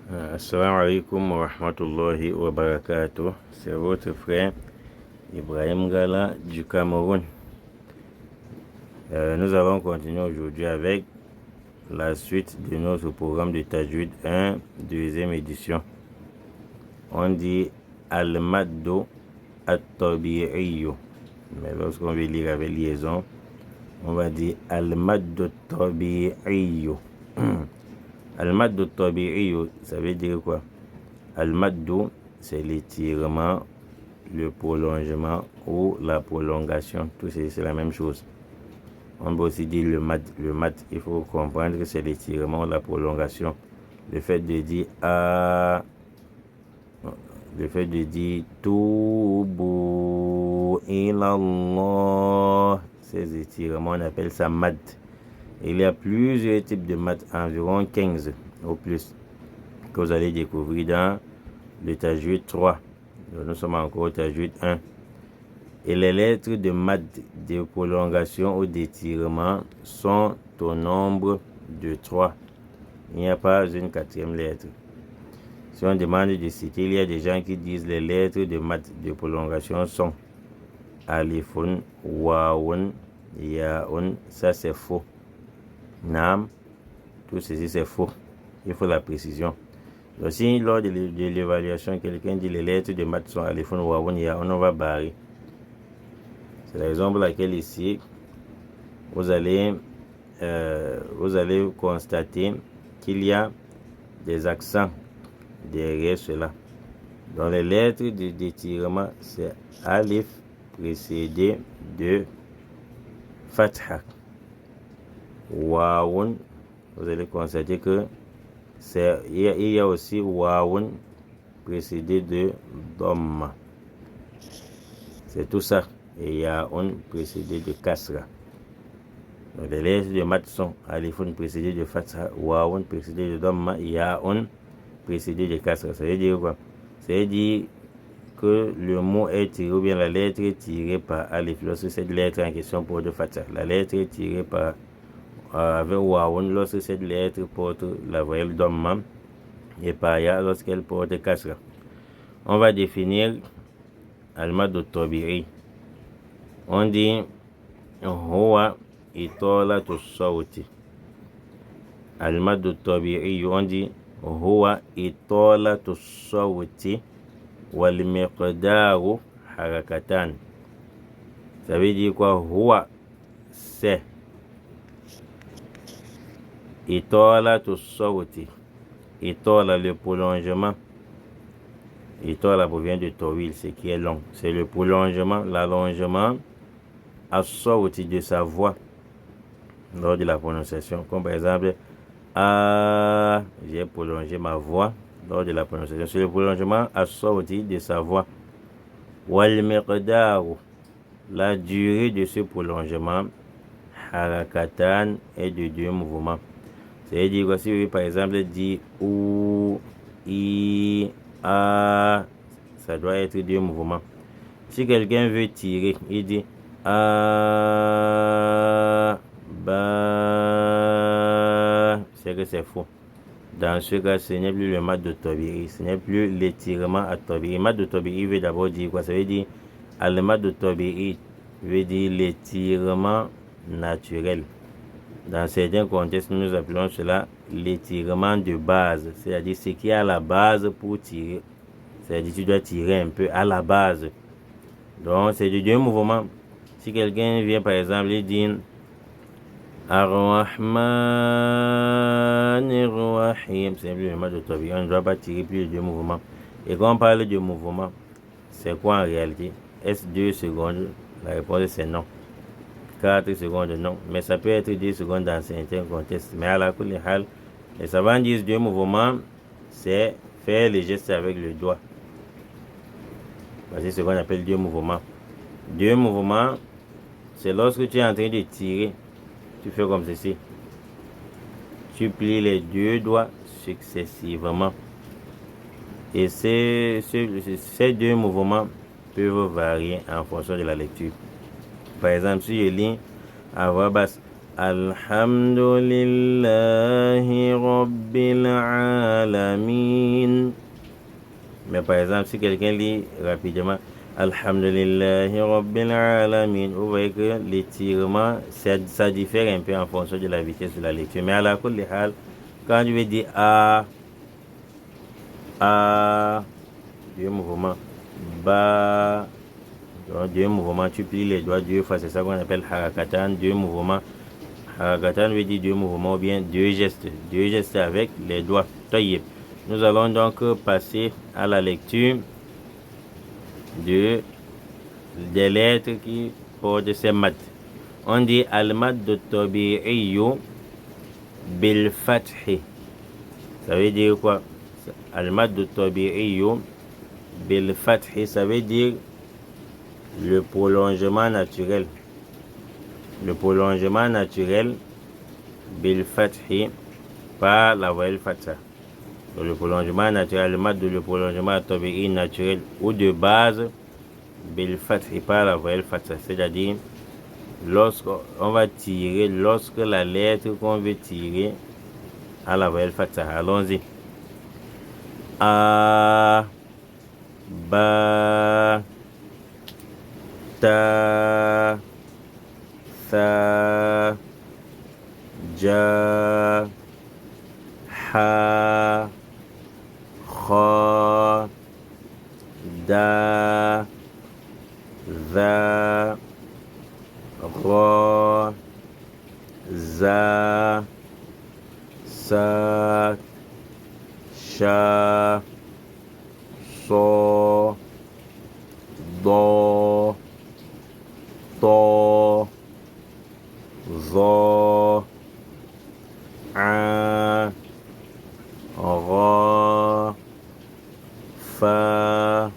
Assalamu alaikum wa rahmatullahi wa barakatuh. C'est votre frère Ibrahim Gala du Cameroun. Nous allons continuer aujourd'hui avec la suite de notre programme de Tajwid 1, deuxième édition. On dit Al-Maddu At-Tabi'iyyu. Mais lorsqu'on veut lire avec liaison, on va dire Al-Maddu At-Tabi'iyyu. Al-Maddu Tabi'iyyu, ça veut dire quoi? Al-Maddu, c'est l'étirement, le prolongement ou la prolongation. Tout c'est la même chose. On peut aussi dire le mad. Le mad, il faut comprendre que c'est l'étirement ou la prolongation. Le fait de dire le fait de dire Tubu ilallah, ces étirements, on appelle ça mad. Il y a plusieurs types de maths, environ 15 au plus, que vous allez découvrir dans le Tajwid 3. Donc, nous sommes encore au Tajwid 1. Et les lettres de maths, de prolongation ou d'étirement sont au nombre de 3. Il n'y a pas une quatrième lettre. Si on demande de citer, il y a des gens qui disent les lettres de maths de prolongation sont Alifun, Waoun, Yaoun. Ça c'est faux. Nam, tout ceci c'est faux. Il faut la précision. Donc, si lors de l'évaluation, quelqu'un dit les lettres de maths sont Alifun, Waoun, Yaoun, on va barrer. C'est la raison pour laquelle ici, vous allez constater qu'il y a des accents derrière cela. Dans les lettres d'étirement, c'est Alif précédé de Fatha. Waoun, vous allez constater que il y a aussi Waoun précédé de Dhamma. C'est tout ça. Et Yaoun précédé de Kasra. Donc les lettres de maths sont Alifun précédé de Fatha, Waoun précédé de Dhamma, Yaoun précédé de Kasra. Ça veut dire quoi? Ça veut dire que le mot est tiré, ou bien la lettre est tirée par Alif. Lorsque cette lettre en question porte Fatha, la lettre est tirée par avec Waoun lorsque cette lettre porte la voyelle Dhamma, et par Ya lorsqu'elle porte Kasra. On va définir Al-Maddu Tabi'i. On dit Huwa Italatu Sawti. Al-Maddu Tabi'i, on dit Huwa Italatu Sawti wal miqdaru harakatan. Ça veut dire quoi? Huwa, c'est Italatu Sawti. Itala, le prolongement. Itala provient de Tawil, ce qui est long. C'est le prolongement, l'allongement as-sawti de sa voix lors de la prononciation. Comme par exemple, j'ai prolongé ma voix lors de la prononciation. C'est le prolongement as-sawti de sa voix. Wal miqdaru, la durée de ce prolongement, harakatan, est de 2 mouvements. C'est-à-dire que si par exemple dit ou, i, a, ça doit être 2 mouvements. Si quelqu'un veut tirer, il dit a, ba, c'est que c'est faux. Dans ce cas, ce n'est plus le Maddu Tabi'i, ce n'est plus l'étirement à Tabi'i. Maddu Tabi'i veut d'abord dire quoi? Ça veut dire Al-Maddu Tabi'i veut dire l'étirement naturel. Dans certains contextes, nous appelons cela l'étirement de base, c'est-à-dire ce qui est à la base pour tirer. C'est-à-dire tu dois tirer un peu à la base. Donc c'est de 2 mouvements. Si quelqu'un vient par exemple et dit Ar-Rahman Ar-Rahim, c'est simplement de Tabi'i, on ne doit pas tirer plus de 2 mouvements. Et quand on parle de mouvement, c'est quoi en réalité? Est-ce 2 secondes? La réponse c'est non. 4 secondes, non. Mais ça peut être 2 secondes dans certains contextes. Mais à la kulli hal, les savants disent 2 mouvements, c'est faire les gestes avec le doigt. C'est ce qu'on appelle 2 mouvements. 2 mouvements, c'est lorsque tu es en train de tirer, tu fais comme ceci. Tu plies les 2 doigts successivement. Et ces 2 mouvements peuvent varier en fonction de la lecture. Par exemple, si je lis à voix basse Alhamdulillahi Rabbil Alamin. Mais par exemple, si quelqu'un lit rapidement Alhamdulillahi Rabbil Alamin, vous voyez que l'étirement, ça diffère un peu en fonction de la vitesse de la lecture. Mais à la kulli hal, quand je vais dire A, deux mouvements, Ba, deux mouvements, tu plies les doigts deux fois, c'est ça qu'on appelle harakatan, deux mouvements. Harakatan veut dire deux mouvements ou bien deux gestes avec les doigts. Taïeb. Nous allons donc passer à la lecture des lettres qui portent ces mads. On dit al-mad tabi'iyyu bil fathi. Ça veut dire quoi? Al-mad tabi'iyyu bil fathi, ça veut dire le prolongement naturel. Le prolongement naturel bil fathi par la voyelle fatha. Le prolongement naturel, le prolongement tabi'i naturel ou de base bil fathi par la voyelle fatha, c'est-à-dire lorsqu'on va tirer, lorsque la lettre qu'on veut tirer à la voyelle fatha. Allons-y. A, Ba, Ta, Tha, Ja, Ha, Kha, Da, Za, Ra, Za, Sa, Sha, So, Do, To, Zo, A, Ra, Fa,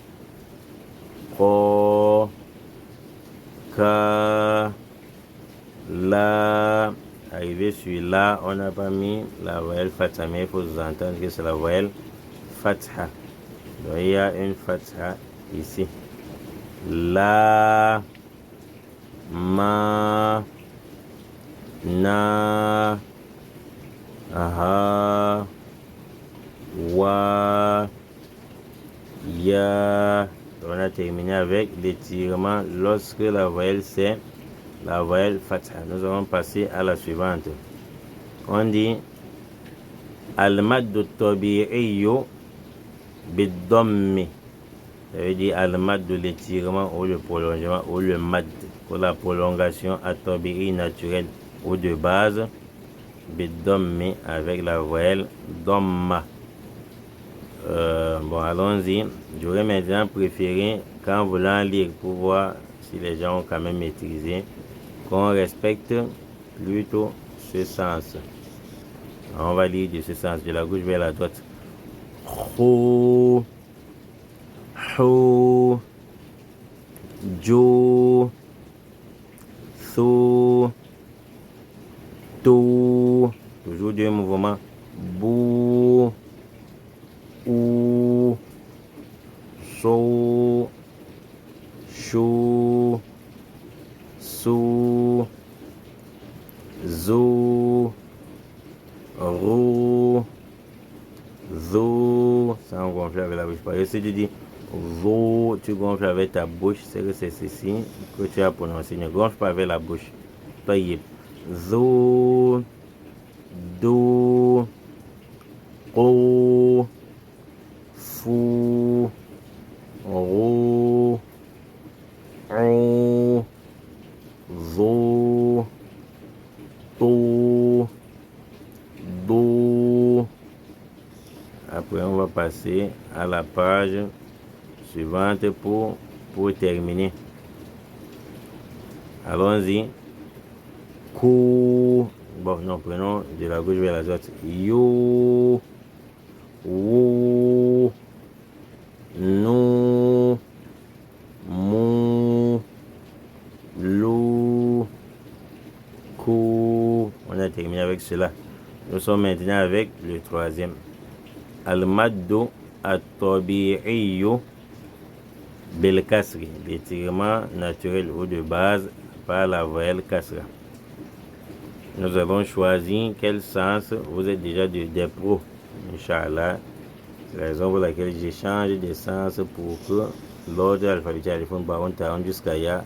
Qo, Ka, La. Arrivé sur La, on n'a pas mis la voyelle fatha, mais il faut entendre que c'est la voyelle fatha. Donc il y a une fatha ici. La, Ma, Na, Ha, Wa, Ya. On a terminé avec l'étirement lorsque la voyelle c'est la voyelle fatha. Nous allons passer à la suivante. On dit al-maddu tabi'iyyu bid-dammi. Ça veut dire al-mad de l'étirement ou le prolongement ou le mad pour la prolongation at-tabi'i naturelle ou de base bid-dammi avec la voyelle damma. Bon, allons-y. J'aurais maintenant préféré, quand voulant lire pour voir si les gens ont quand même maîtrisé, qu'on respecte plutôt ce sens. On va lire de ce sens, de la gauche vers la droite. Khu, Hu, Ju, Thu, Tu, toujours deux mouvements. Bou, Ou, So, Chou, Sou, Zou, Rou, Zou. Ça on gonfle avec la bouche. Parce que si tu dis Zou, tu gonfles avec ta bouche, c'est que c'est ceci que tu as prononcé. Ne gonfle pas avec la bouche. Taïb. Zou, Dou, Rou, Fou, Rou, Ou, Zou, Tou, Dou. Après, on va passer à la page suivante pour terminer. Allons-y. Kou. Bon, non, prenons de la gauche vers la droite. You, Wou, Nou, Mou, Lou, Kou. On a terminé avec cela. Nous sommes maintenant avec le troisième. Al-maddu at-tabi'iyyu bil kasri. L'étirement naturel ou de base par la voyelle kasra. nous avons choisi quel sens. Vous êtes déjà des pros, Inch'Allah. C'est la raison pour laquelle j'ai changé de sens pour que l'ordre alphabétique téléphone baron taron jusqu'à ya,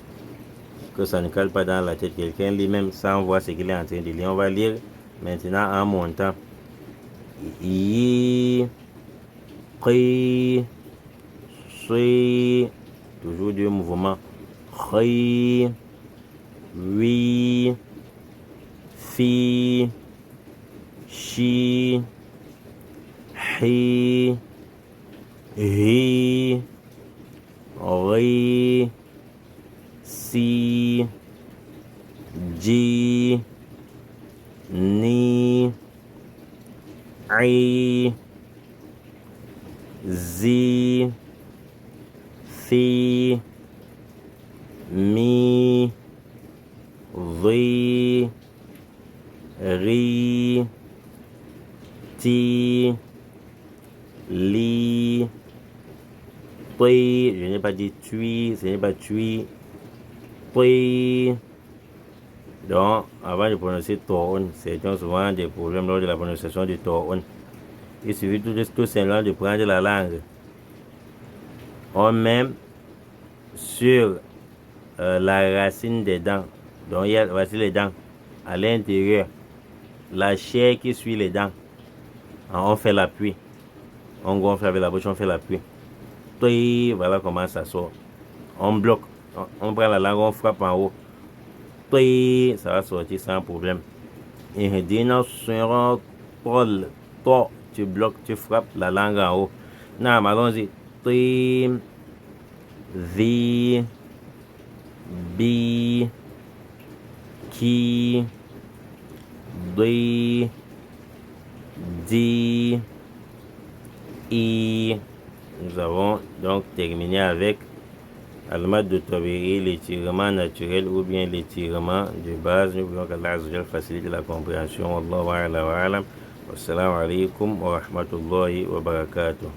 que ça ne cale pas dans la tête. Quelqu'un lit même sans voir ce qu'il est en train de lire. On va lire maintenant en montant. I, pri, sui, toujours deux mouvements. Ri, oui, fi, chi, hi, ri, ri, si, ji, ni, i, zi, fi, mi, ri, ri, ti, li, tui. Je n'ai pas dit tui, ce n'est pas tui. Tui. Donc, avant de prononcer toon, certains ont souvent des problèmes lors de la prononciation du toon. Il suffit tout simplement de prendre la langue. On met sur la racine des dents. Donc, voici les dents. À l'intérieur, la chair qui suit les dents. On fait l'appui. On gonfle avec la bouche, on fait l'appui. Voilà comment ça sort. On bloque. On prend la langue, on frappe en haut. Ça va sortir sans problème. Et dino sur tol. Tu bloques, tu frappes la langue en haut. Non, allons-y. Vi, bi, qui, di, di, i. Nous avons donc terminé avec Al-Mad de Tabiri, l'étirement naturel ou bien l'étirement de base. Nous voulons qu'Allah facilite la compréhension. Wallahu a'lam wa a'lam. Wassalamu alaikum wa rahmatullahi wa barakatuh.